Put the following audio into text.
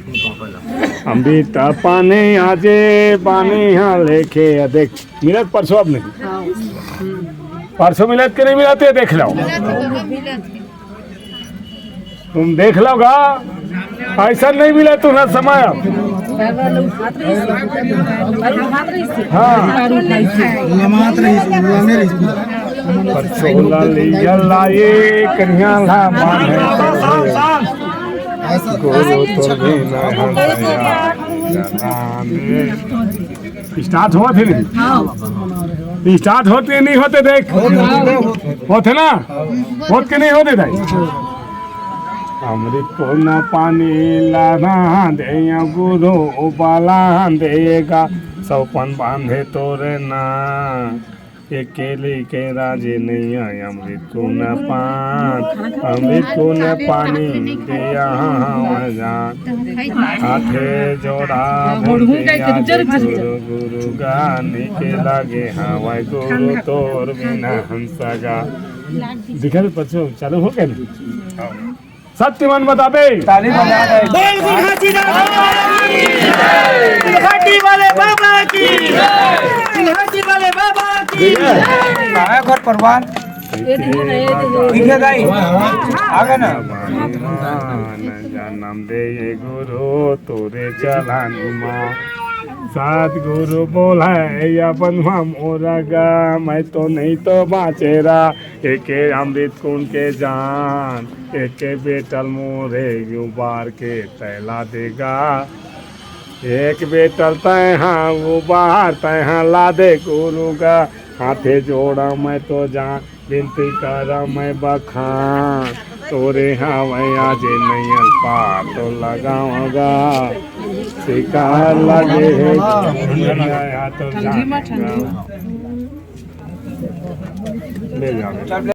अमृता पानी आजे पानी यहाँ लेके देख मिलत परसों अब नहीं परसों मिलत के नहीं मिलते देख लो तुम देख लोगा ऐसा नहीं मिला तुम्हें समय हाँ परसों लाए कन्या ला माने गोरो तो स्टार्ट हुआ थे नहीं स्टार्ट होते नहीं होते देख होते ना होते के नहीं होते थे अमृत को न पानी लाना दे गुरु उबाला देगा सौपन बांधे तोरे ना अकेले के राजे नहीं आए अमृत को न पान अमृत को न पानी दिया हाथे जोड़ा गुरु गुरु गाने के लागे हवाई गुरु तोर बिना हंसगा दिखा तो पछो चालू हो गया सत्यमान बता दे ताली बजा दे घाटी वाले बाबा की घाटी वाले बाबा की कहां घर परवान दिखे गई आगे ना जन्म दे गुरु तोरे चलानी मां सात गुरु बोला या बनवा मोरगा मैं तो नहीं तो बाचेरा एक अमृत कुंड के जान एक बेटल मोरे यूं बार के तैला देगा एक बेटल तैहा वो बाहर तैहा ला दे गुरु का हाथे जोड़ा मैं तो जान बिनती करा मैं बखान तोरे हवैया जे नहीं पार तो लगाऊंगा शिकार लगे तो ले जाओ